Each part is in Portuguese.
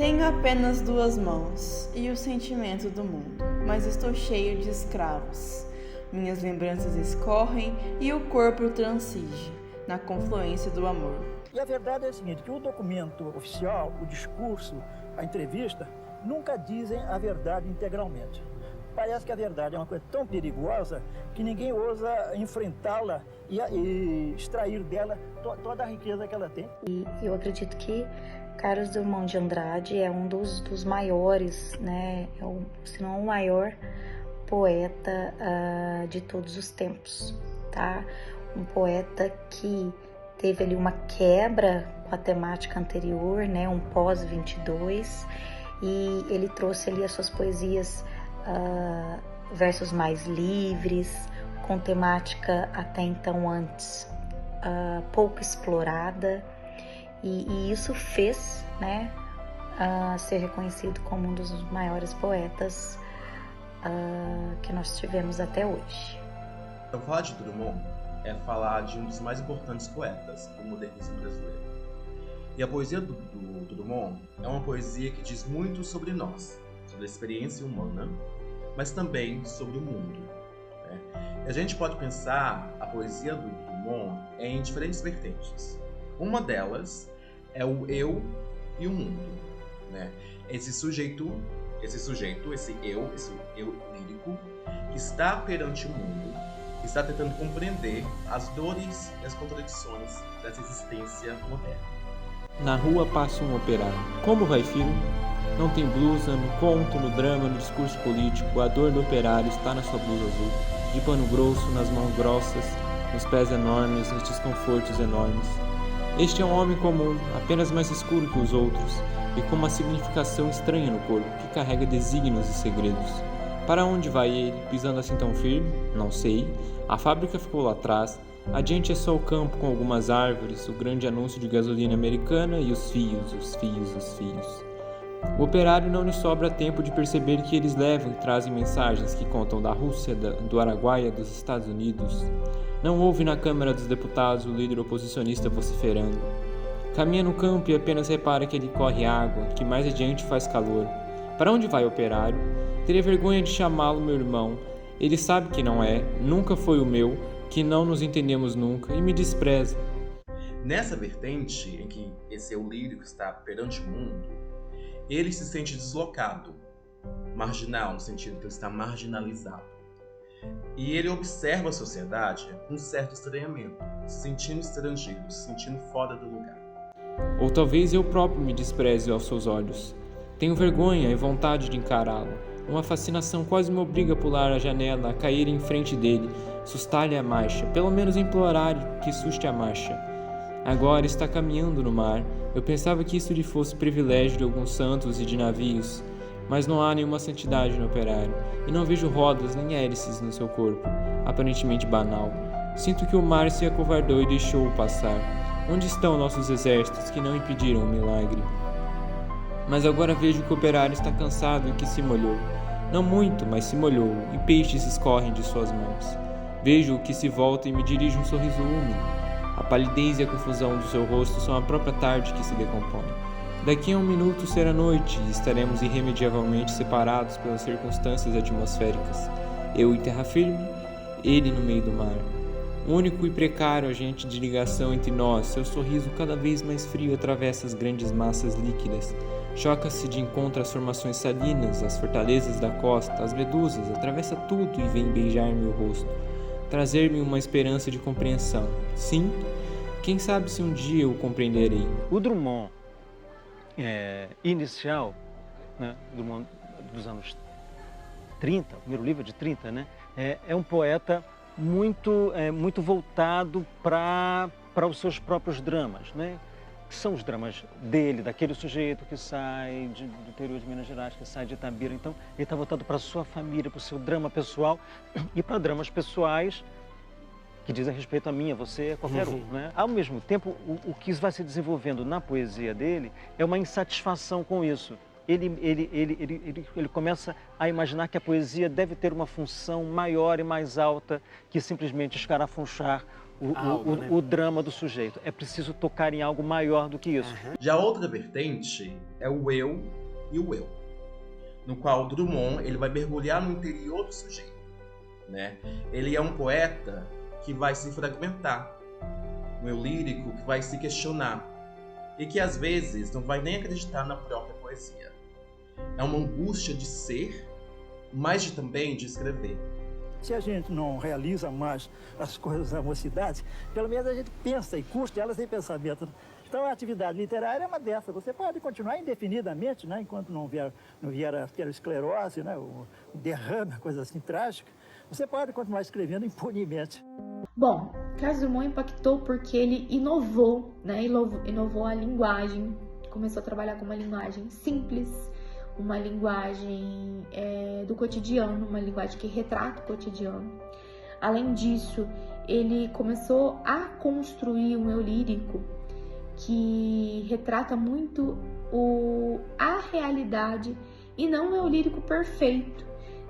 Tenho apenas 2 mãos e o sentimento do mundo, mas estou cheio de escravos. Minhas lembranças escorrem e o corpo transige na confluência do amor. E a verdade é a seguinte, que o documento oficial, o discurso, a entrevista, nunca dizem a verdade integralmente. Parece que a verdade é uma coisa tão perigosa que ninguém ousa enfrentá-la e extrair dela toda a riqueza que ela tem. E eu acredito que Carlos Drummond de Andrade é um dos maiores, né, se não o maior poeta de todos os tempos, tá? Um poeta que teve ali uma quebra com a temática anterior, né, um pós-22, e ele trouxe ali as suas poesias, versos mais livres, com temática até então antes pouco explorada, e isso fez, né, ser reconhecido como um dos maiores poetas que nós tivemos até hoje. Então, falar de Drummond é falar de um dos mais importantes poetas do modernismo brasileiro. E a poesia do Drummond é uma poesia que diz muito sobre nós, sobre a experiência humana, mas também sobre o mundo, né? E a gente pode pensar a poesia do Drummond em diferentes vertentes. Uma delas é o eu e o mundo, né? Esse eu lírico, que está perante o mundo, que está tentando compreender as dores e as contradições dessa existência moderna. Na rua passa um operário. Como vai, filho? Não tem blusa, no conto, no drama, no discurso político, a dor do operário está na sua blusa azul, de pano grosso, nas mãos grossas, nos pés enormes, nos desconfortos enormes. Este é um homem comum, apenas mais escuro que os outros, e com uma significação estranha no corpo, que carrega desígnios e segredos. Para onde vai ele, pisando assim tão firme? Não sei. A fábrica ficou lá atrás. Adiante é só o campo com algumas árvores, o grande anúncio de gasolina americana e os fios. O operário não lhe sobra tempo de perceber que eles levam e trazem mensagens que contam da Rússia, do Araguaia, dos Estados Unidos. Não ouve na Câmara dos Deputados o líder oposicionista vociferando. Caminha no campo e apenas repara que ali corre água, que mais adiante faz calor. Para onde vai o operário? Teria vergonha de chamá-lo meu irmão. Ele sabe que não é, nunca foi o meu, que não nos entendemos nunca e me despreza. Nessa vertente em que esse eu lírico está perante o mundo, ele se sente deslocado, marginal, no sentido que ele está marginalizado. E ele observa a sociedade com um certo estranhamento, se sentindo estrangeiro, se sentindo fora do lugar. Ou talvez eu próprio me despreze aos seus olhos. Tenho vergonha e vontade de encará-lo. Uma fascinação quase me obriga a pular a janela, a cair em frente dele, sustar-lhe a marcha, pelo menos implorar que suste a marcha. Agora está caminhando no mar. Eu pensava que isso lhe fosse privilégio de alguns santos e de navios, mas não há nenhuma santidade no operário, e não vejo rodas nem hélices no seu corpo, aparentemente banal. Sinto que o mar se acovardou e deixou-o passar. Onde estão nossos exércitos que não impediram o milagre? Mas agora vejo que o operário está cansado e que se molhou. Não muito, mas se molhou, e peixes escorrem de suas mãos. Vejo que se volta e me dirige um sorriso úmido. A palidez e a confusão do seu rosto são a própria tarde que se decompõe. Daqui a um minuto será noite e estaremos irremediavelmente separados pelas circunstâncias atmosféricas. Eu em terra firme, ele no meio do mar. Único e precário agente de ligação entre nós, seu sorriso cada vez mais frio atravessa as grandes massas líquidas. Choca-se de encontro às formações salinas, às fortalezas da costa, às medusas, atravessa tudo e vem beijar-me o rosto, trazer-me uma esperança de compreensão. Sim, quem sabe se um dia eu compreenderei. O Drummond inicial, né, Drummond dos anos 30, o primeiro livro de 30, né, é um poeta muito voltado para os seus próprios dramas, né? Que são os dramas dele, daquele sujeito que sai do interior de Minas Gerais, que sai de Itabira. Então, ele está voltado para a sua família, para o seu drama pessoal e para dramas pessoais que dizem respeito a mim, a você, a qualquer um, né? Ao mesmo tempo, o que vai se desenvolvendo na poesia dele é uma insatisfação com isso. Ele começa a imaginar que a poesia deve ter uma função maior e mais alta que simplesmente escarafunchar o drama do sujeito. É preciso tocar em algo maior do que isso. Já outra vertente é o eu e o eu, no qual Drummond ele vai mergulhar no interior do sujeito, né? Ele é um poeta que vai se fragmentar, um eu lírico que vai se questionar e que às vezes não vai nem acreditar na própria poesia. É uma angústia de ser, mas também de escrever. Se a gente não realiza mais as coisas da mocidade, pelo menos a gente pensa e curte elas em pensamento. Então a atividade literária é uma dessas. Você pode continuar indefinidamente, né, enquanto não vier aquela esclerose, né, o derrame, coisa assim trágica. Você pode continuar escrevendo impunemente. Bom, Carlos Drummond impactou porque ele inovou, né? Inovou a linguagem, começou a trabalhar com uma linguagem simples, uma linguagem do cotidiano, uma linguagem que retrata o cotidiano. Além disso, ele começou a construir um eu lírico que retrata muito a realidade e não o eu lírico perfeito,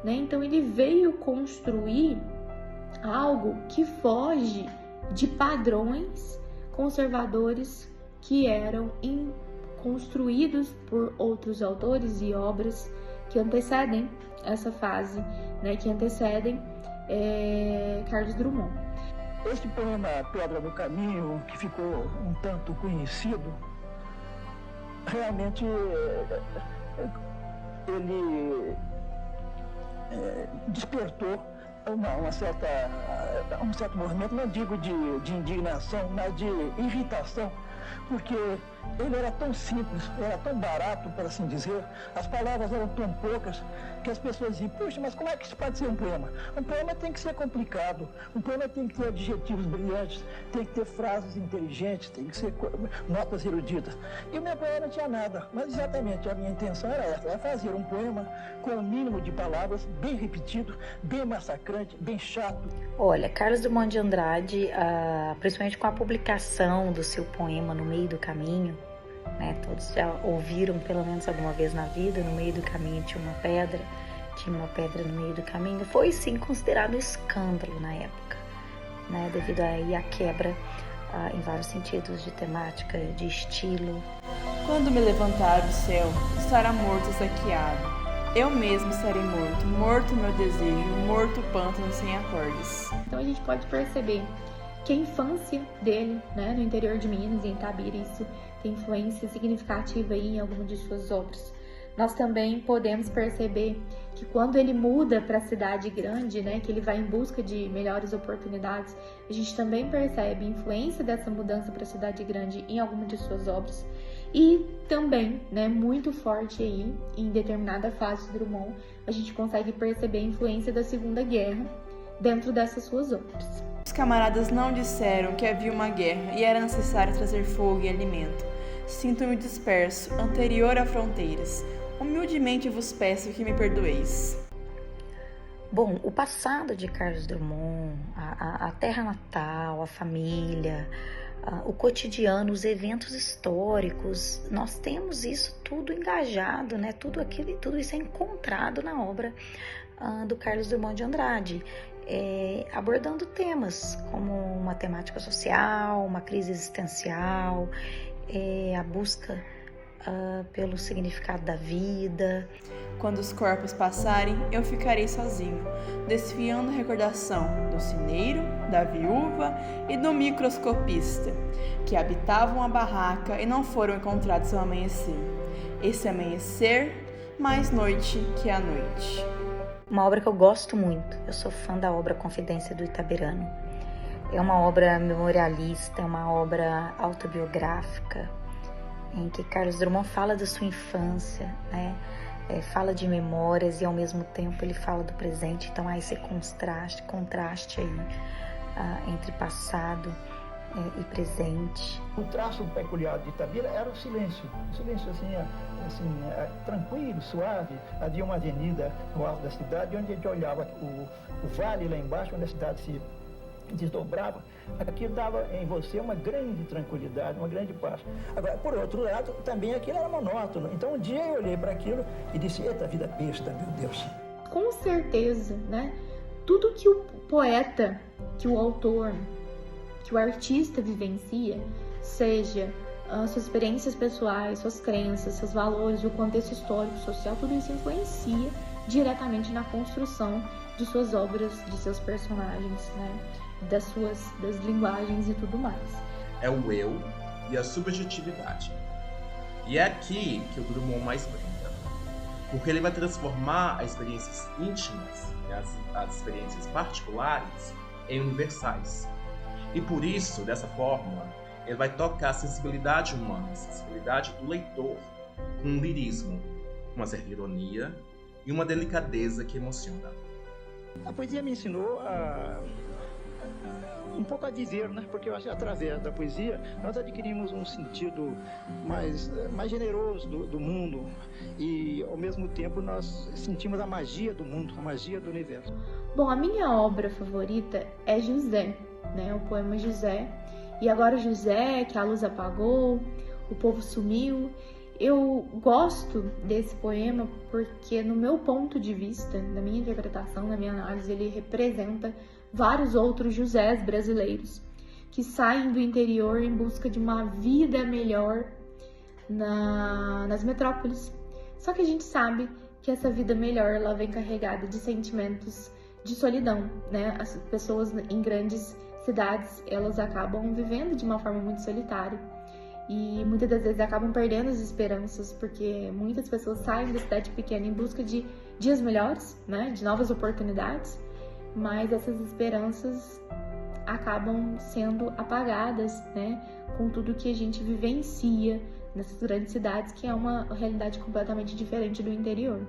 né? Então ele veio construir algo que foge de padrões conservadores que eram construídos por outros autores e obras que antecedem essa fase, né, que antecedem Carlos Drummond. Este poema Pedra no Caminho, que ficou um tanto conhecido, realmente ele despertou um certo movimento, não digo de indignação, mas de irritação, porque ele era tão simples, era tão barato, por assim dizer, as palavras eram tão poucas, que as pessoas diziam, puxa, mas como é que isso pode ser um poema? Um poema tem que ser complicado, um poema tem que ter adjetivos brilhantes, tem que ter frases inteligentes, tem que ser notas eruditas. E o meu poema não tinha nada, mas exatamente a minha intenção era essa, era fazer um poema com o mínimo de palavras, bem repetido, bem massacrante, bem chato. Olha, Carlos Drummond de Andrade, principalmente com a publicação do seu poema No Meio do Caminho, né, todos já ouviram pelo menos alguma vez na vida, no meio do caminho tinha uma pedra no meio do caminho, foi sim considerado um escândalo na época, né, devido aí à quebra em vários sentidos de temática, de estilo. Quando me levantar do céu, estará morto saqueado. Eu mesmo estarei morto, morto meu desejo, morto o pântano sem acordes. Então a gente pode perceber que a infância dele, né, no interior de Minas, em Itabira, isso tem influência significativa aí em algumas de suas obras. Nós também podemos perceber que quando ele muda para a cidade grande, né, que ele vai em busca de melhores oportunidades, a gente também percebe a influência dessa mudança para a cidade grande em algumas de suas obras. E também, né, muito forte aí, em determinada fase de Drummond, a gente consegue perceber a influência da Segunda Guerra dentro dessas suas obras. Os camaradas não disseram que havia uma guerra e era necessário trazer fogo e alimento. Sinto-me disperso, anterior a fronteiras. Humildemente vos peço que me perdoeis. Bom, o passado de Carlos Drummond, a terra natal, a família, o cotidiano, os eventos históricos, nós temos isso tudo engajado, né? Tudo isso é encontrado na obra do Carlos Drummond de Andrade, abordando temas como uma temática social, uma crise existencial, a busca pelo significado da vida. Quando os corpos passarem, eu ficarei sozinho, desfiando a recordação do cineiro, da viúva e do microscopista, que habitavam a barraca e não foram encontrados ao amanhecer. Esse amanhecer, mais noite que a noite. Uma obra que eu gosto muito, eu sou fã da obra Confidência do Itabirano. É uma obra memorialista, é uma obra autobiográfica, em que Carlos Drummond fala da sua infância, né? Fala de memórias e ao mesmo tempo ele fala do presente, então há esse contraste aí entre passado e presente. O traço peculiar de Itabira era o silêncio assim, tranquilo, suave. Havia uma avenida no alto da cidade onde a gente olhava o vale lá embaixo, onde a cidade se desdobrava. Aquilo dava em você uma grande tranquilidade, uma grande paz. Agora, por outro lado, também aquilo era monótono. Então um dia eu olhei para aquilo e disse, eita, vida besta, meu Deus. Com certeza, né? Tudo que o poeta, que o autor, que o artista vivencia, seja suas experiências pessoais, suas crenças, seus valores, o contexto histórico, social, tudo isso influencia diretamente na construção de suas obras, de seus personagens, né? das linguagens e tudo mais. É o eu e a subjetividade. E é aqui que o Drummond mais brinca, porque ele vai transformar as experiências íntimas, as experiências particulares, em universais. E por isso, dessa forma, ele vai tocar a sensibilidade humana, a sensibilidade do leitor, com um lirismo, uma certa ironia e uma delicadeza que emociona. A poesia me ensinou um pouco a viver, né? Porque eu acho que através da poesia nós adquirimos um sentido mais generoso do mundo e ao mesmo tempo nós sentimos a magia do mundo, a magia do universo. Bom, a minha obra favorita é José, né? O poema José. E agora José, que a luz apagou, o povo sumiu. Eu gosto desse poema porque, no meu ponto de vista, na minha interpretação, na minha análise, ele representa vários outros Josés brasileiros que saem do interior em busca de uma vida melhor nas metrópoles. Só que a gente sabe que essa vida melhor ela vem carregada de sentimentos de solidão, né? As pessoas em grandes cidades, elas acabam vivendo de uma forma muito solitária e muitas das vezes acabam perdendo as esperanças, porque muitas pessoas saem da cidade pequena em busca de dias melhores, né? De novas oportunidades, mas essas esperanças acabam sendo apagadas, né? Com tudo que a gente vivencia nessas grandes cidades, que é uma realidade completamente diferente do interior.